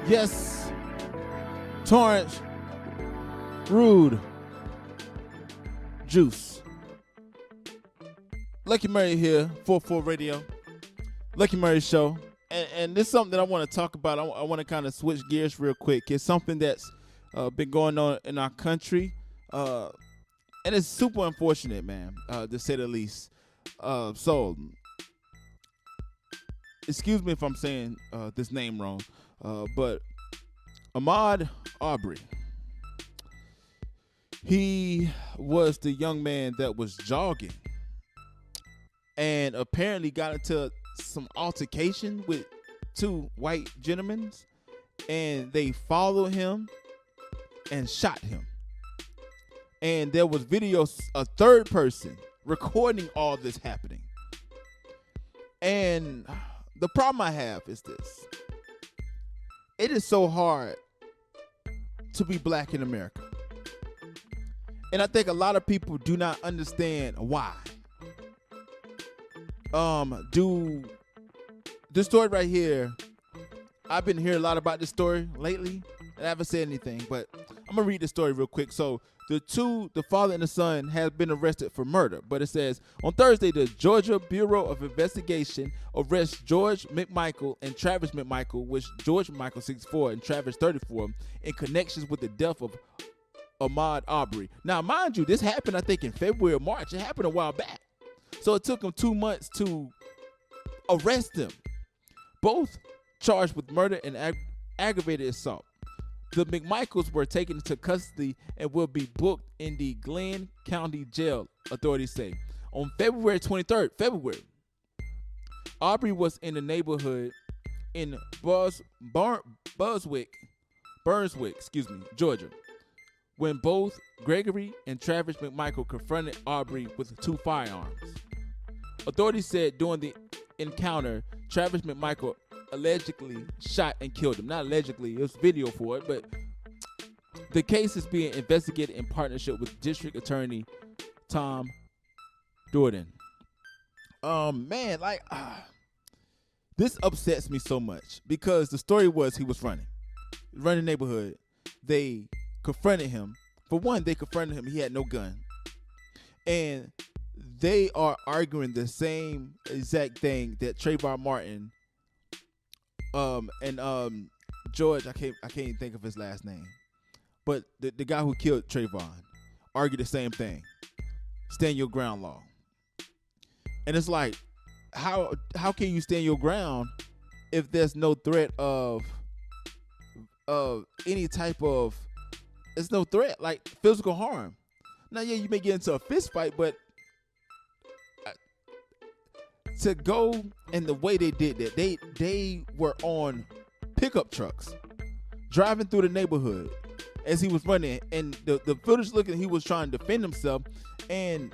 Yes, Torrance, Rude, Juice. Lucky Murray here, 4-4 Radio, Lucky Murray Show. And this is something that I want to talk about. I want to kind of switch gears real quick. It's something that's been going on in our country. And it's super unfortunate, man, to say the least. So, excuse me if I'm saying this name wrong, but Ahmaud Aubrey, he was the young man that was jogging and apparently got into some altercation with two white gentlemen, and they followed him and shot him. And there was video, a third person recording all this happening. And the problem I have is this. It is so hard to be black in America. And I think a lot of people do not understand why. This story right here, I've been hearing a lot about this story lately, and I haven't said anything, but I'm gonna read the story real quick. So the father and the son, have been arrested for murder, but it says, on Thursday, the Georgia Bureau of Investigation arrests George McMichael and Travis McMichael, which George McMichael, 64, and Travis, 34, in connections with the death of Ahmaud Aubrey. Now, mind you, this happened, I think, in February or March. It happened a while back. So it took them 2 months to arrest them. Both charged with murder and aggravated assault. The McMichaels were taken into custody and will be booked in the Glenn County Jail, authorities say. On February 23rd, Aubrey was in the neighborhood in Burnswick, Georgia, when both Gregory and Travis McMichael confronted Aubrey with two firearms. Authorities said during the encounter, Travis McMichael allegedly shot and killed him. Not allegedly, there's video for it, but the case is being investigated in partnership with District Attorney Tom Jordan. This upsets me so much because the story was he was running the neighborhood. They confronted him. For one, they confronted him. He had no gun. And they are arguing the same exact thing that Trayvon Martin and George, I can't even think of his last name, but the guy who killed Trayvon argued the same thing. Stand your ground law. And it's like, how can you stand your ground if there's no threat of any type of, there's no threat like physical harm. Now, yeah, you may get into a fist fight, but to go and the way they did that, they were on pickup trucks driving through the neighborhood as he was running, and the footage looking, he was trying to defend himself. And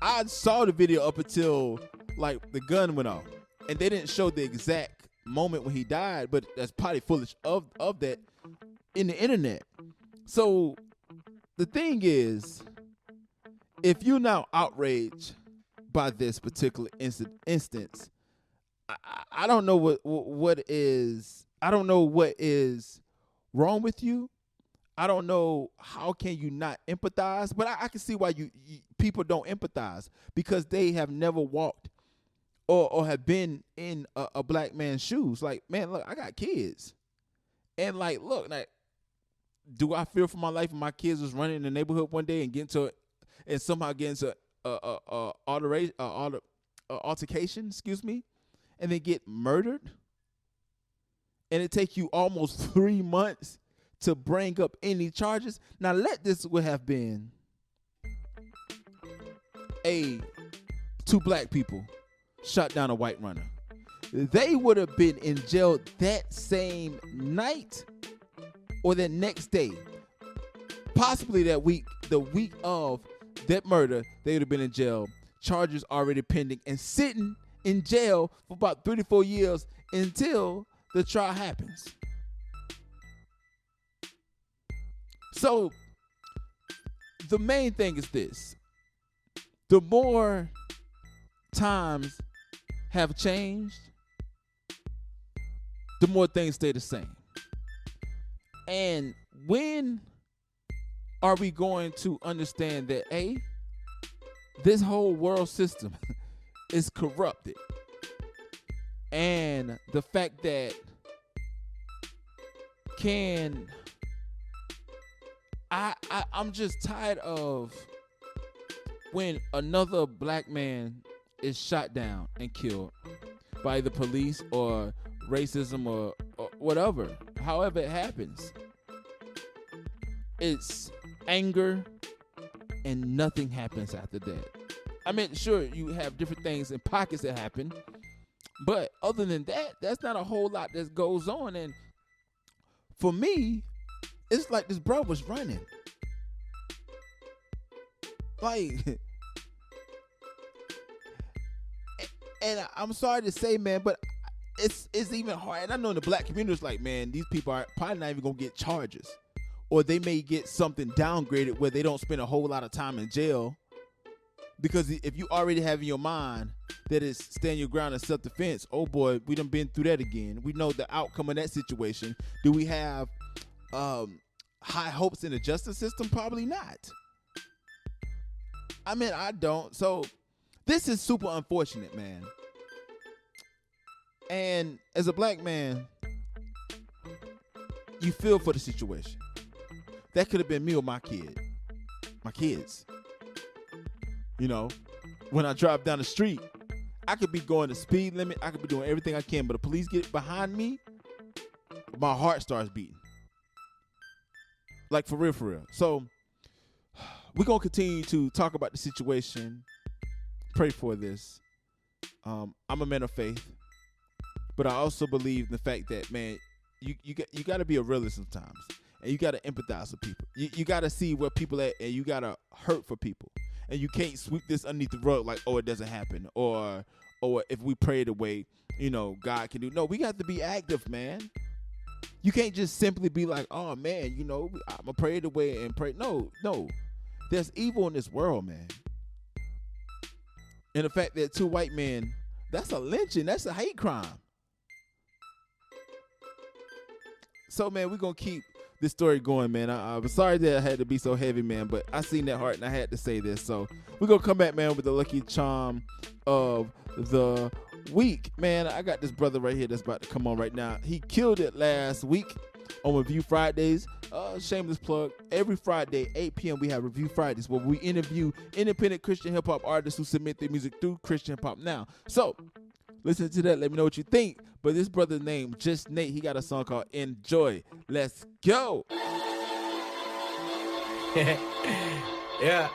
I saw the video up until like the gun went off, and they didn't show the exact moment when he died, but that's probably footage of that in the internet. So the thing is, if you're now outraged by this particular instance, I don't know what is wrong with you. I don't know how can you not empathize, but I can see why you people don't empathize, because they have never walked or have been in a black man's shoes. Like, man, look, I got kids, and like, look, like, do I fear for my life if my kids was running in the neighborhood one day and somehow get into altercation, and then get murdered, and it take you almost 3 months to bring up any charges? Now, this would have been two black people shot down a white runner. They would have been in jail that same night or the next day, possibly that week, the week of that murder. They would have been in jail, charges already pending, and sitting in jail for about 3 to 4 years until the trial happens. So the main thing is this: the more times have changed, the more things stay the same. And when are we going to understand that, this whole world system is corrupted? And the fact that I'm just tired of when another black man is shot down and killed by the police or racism or whatever, however it happens. It's anger and nothing happens after that. I mean, sure, you have different things in pockets that happen, but other than that, that's not a whole lot that goes on. And for me, it's like this bro was running. Like, and I'm sorry to say, man, but it's even hard. And I know in the black community, it's like, man, these people are probably not even going to get charges. Or they may get something downgraded where they don't spend a whole lot of time in jail. Because if you already have in your mind that it's stand your ground and self-defense, oh boy, we done been through that again. We know the outcome of that situation. Do we have high hopes in the justice system? Probably not. I mean, I don't. So this is super unfortunate, man. And as a black man, you feel for the situation. That could have been me or my kids. You know, when I drive down the street, I could be going the speed limit. I could be doing everything I can, but the police get behind me, my heart starts beating. Like, for real, for real. So we're going to continue to talk about the situation, pray for this. I'm a man of faith, but I also believe in the fact that, man, you got to be a realist sometimes, and you got to empathize with people. You got to see where people at, and you got to hurt for people. And you can't sweep this underneath the rug like, oh, it doesn't happen. Or if we pray it away, God can do. No, we got to be active, man. You can't just simply be like, oh, man, I'm going to pray it away and pray. No. There's evil in this world, man. And the fact that 2 white men, that's a lynching. That's a hate crime. So, man, we're going to keep this story going, man. I'm sorry that I had to be so heavy, man, but I seen that heart and I had to say this. So we're going to come back, man, with the lucky charm of the week. Man, I got this brother right here that's about to come on right now. He killed it last week on Review Fridays. Shameless plug. Every Friday, 8 p.m., we have Review Fridays where we interview independent Christian hip-hop artists who submit their music through Christian hip-hop now. So listen to that. Let me know what you think. But this brother named Just Nate, he got a song called Enjoy. Let's go. Yeah.